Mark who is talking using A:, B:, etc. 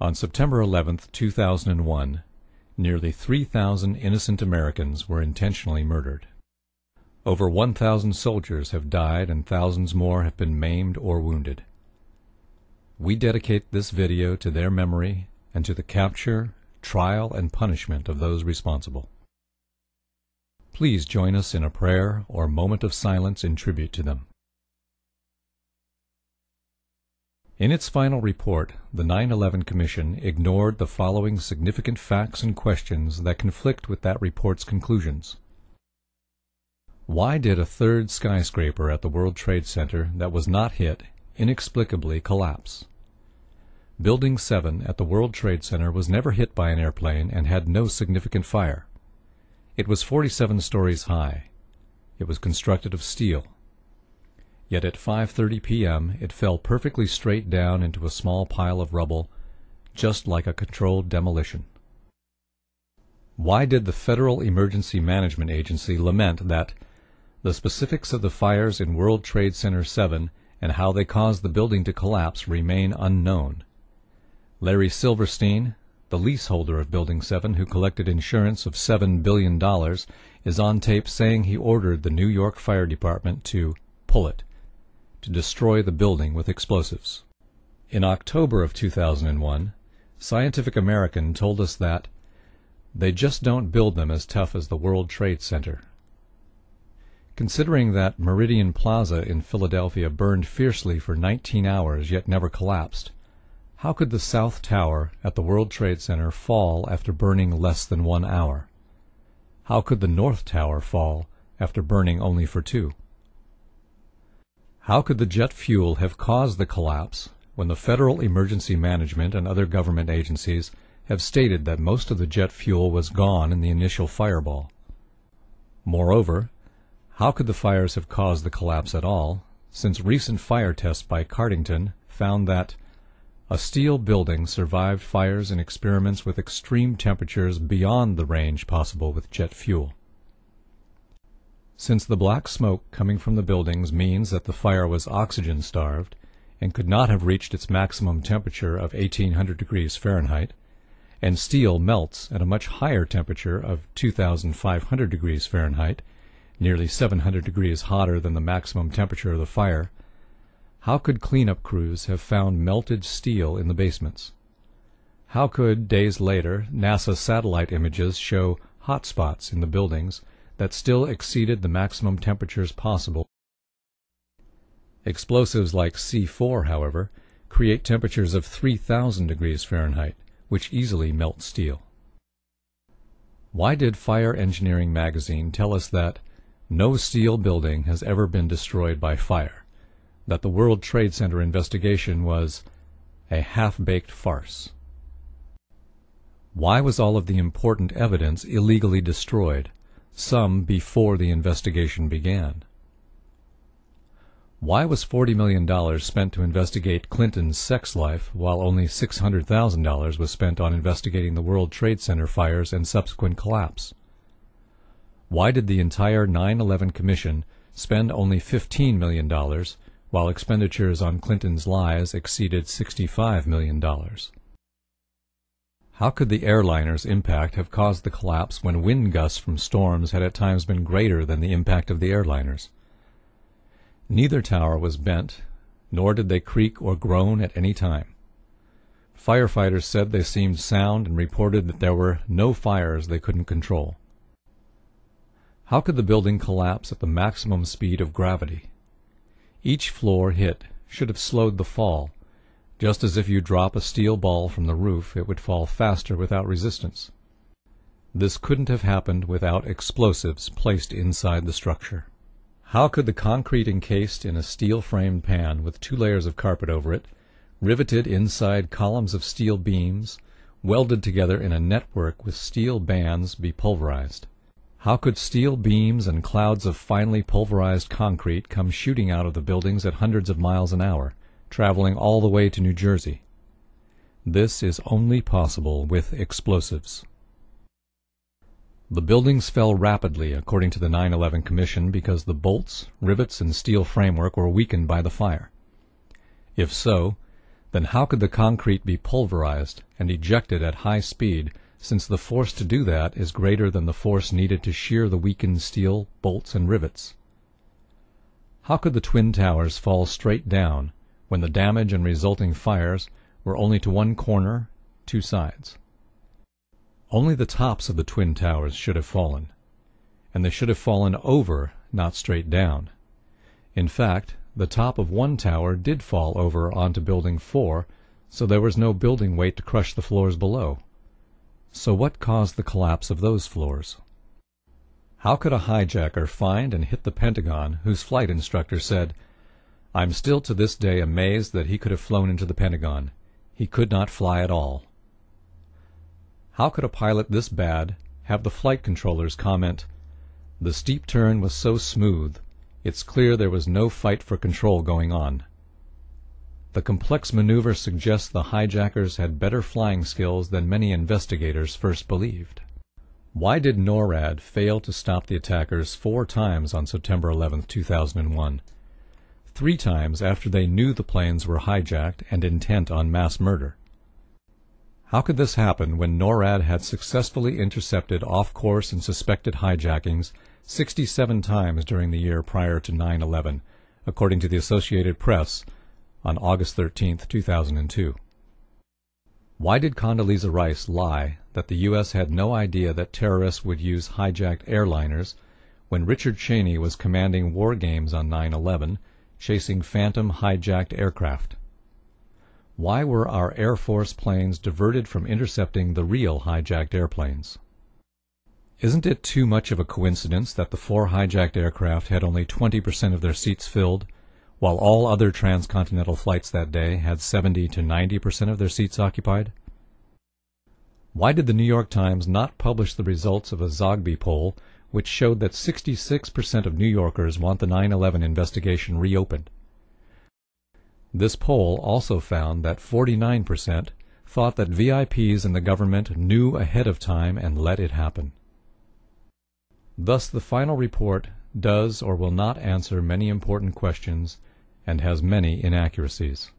A: On September 11, 2001, nearly 3,000 innocent Americans were intentionally murdered. Over 1,000 soldiers have died and thousands more have been maimed or wounded. We dedicate this video to their memory and to the capture, trial, and punishment of those responsible. Please join us in a prayer or moment of silence in tribute to them. In its final report, the 9/11 Commission ignored the following significant facts and questions that conflict with that report's conclusions. Why did a third skyscraper at the World Trade Center that was not hit inexplicably collapse? Building 7 at the World Trade Center was never hit by an airplane and had no significant fire. It was 47 stories high. It was constructed of steel. Yet at 5:30 p.m. it fell perfectly straight down into a small pile of rubble, just like a controlled demolition. Why did the Federal Emergency Management Agency lament that the specifics of the fires in World Trade Center 7 and how they caused the building to collapse remain unknown? Larry Silverstein, the leaseholder of Building 7 who collected insurance of $7 billion, is on tape saying he ordered the New York Fire Department to pull it, to destroy the building with explosives. In October of 2001, Scientific American told us that they just don't build them as tough as the World Trade Center. Considering that Meridian Plaza in Philadelphia burned fiercely for 19 hours yet never collapsed, how could the South Tower at the World Trade Center fall after burning less than 1 hour? How could the North Tower fall after burning only for 2? How could the jet fuel have caused the collapse when the Federal Emergency Management and other government agencies have stated that most of the jet fuel was gone in the initial fireball? Moreover, how could the fires have caused the collapse at all, since recent fire tests by Cardington found that a steel building survived fires in experiments with extreme temperatures beyond the range possible with jet fuel? Since the black smoke coming from the buildings means that the fire was oxygen-starved and could not have reached its maximum temperature of 1800 degrees Fahrenheit, and steel melts at a much higher temperature of 2500 degrees Fahrenheit, nearly 700 degrees hotter than the maximum temperature of the fire, how could cleanup crews have found melted steel in the basements? How could, days later, NASA satellite images show hot spots in the buildings that still exceeded the maximum temperatures possible? Explosives like C4, however, create temperatures of 3000 degrees Fahrenheit, which easily melt steel. Why did Fire Engineering magazine tell us that no steel building has ever been destroyed by fire, that the World Trade Center investigation was a half-baked farce? Why was all of the important evidence illegally destroyed, some before the investigation began? Why was $40 million spent to investigate Clinton's sex life while only $600,000 was spent on investigating the World Trade Center fires and subsequent collapse? Why did the entire 9/11 Commission spend only $15 million while expenditures on Clinton's lies exceeded $65 million? How could the airliner's impact have caused the collapse when wind gusts from storms had at times been greater than the impact of the airliners? Neither tower was bent, nor did they creak or groan at any time. Firefighters said they seemed sound and reported that there were no fires they couldn't control. How could the building collapse at the maximum speed of gravity? Each floor hit should have slowed the fall. Just as if you drop a steel ball from the roof, it would fall faster without resistance. This couldn't have happened without explosives placed inside the structure. How could the concrete encased in a steel-framed pan with 2 layers of carpet over it, riveted inside columns of steel beams, welded together in a network with steel bands, be pulverized? How could steel beams and clouds of finely pulverized concrete come shooting out of the buildings at hundreds of miles an hour, traveling all the way to New Jersey? This is only possible with explosives. The buildings fell rapidly, according to the 9/11 Commission, because the bolts, rivets, and steel framework were weakened by the fire. If so, Then how could the concrete be pulverized and ejected at high speed, since the force to do that is greater than the force needed to shear the weakened steel, bolts, and rivets? How could the twin towers fall straight down when the damage and resulting fires were only to one corner, two sides? Only the tops of the twin towers should have fallen, and they should have fallen over, not straight down. In fact, the top of one tower did fall over onto Building 4, so there was no building weight to crush the floors below. So what caused the collapse of those floors? How could a hijacker find and hit the Pentagon whose flight instructor said, "I'm still to this day amazed that he could have flown into the Pentagon. He could not fly at all"? How could a pilot this bad have the flight controllers comment, "The steep turn was so smooth, it's clear there was no fight for control going on"? The complex maneuver suggests the hijackers had better flying skills than many investigators first believed. Why did NORAD fail to stop the attackers 4 times on September 11, 2001? 3 times after they knew the planes were hijacked and intent on mass murder. How could this happen when NORAD had successfully intercepted off-course and suspected hijackings 67 times during the year prior to 9/11, according to the Associated Press on August 13, 2002? Why did Condoleezza Rice lie that the U.S. had no idea that terrorists would use hijacked airliners when Richard Cheney was commanding war games on 9/11, chasing phantom hijacked aircraft? Why were our Air Force planes diverted from intercepting the real hijacked airplanes? Isn't it too much of a coincidence that the 4 hijacked aircraft had only 20% of their seats filled, while all other transcontinental flights that day had 70 to 90% of their seats occupied? Why did the New York Times not publish the results of a Zogby poll which showed that 66% of New Yorkers want the 9/11 investigation reopened? This poll also found that 49% thought that VIPs in the government knew ahead of time and let it happen. Thus the final report does or will not answer many important questions and has many inaccuracies.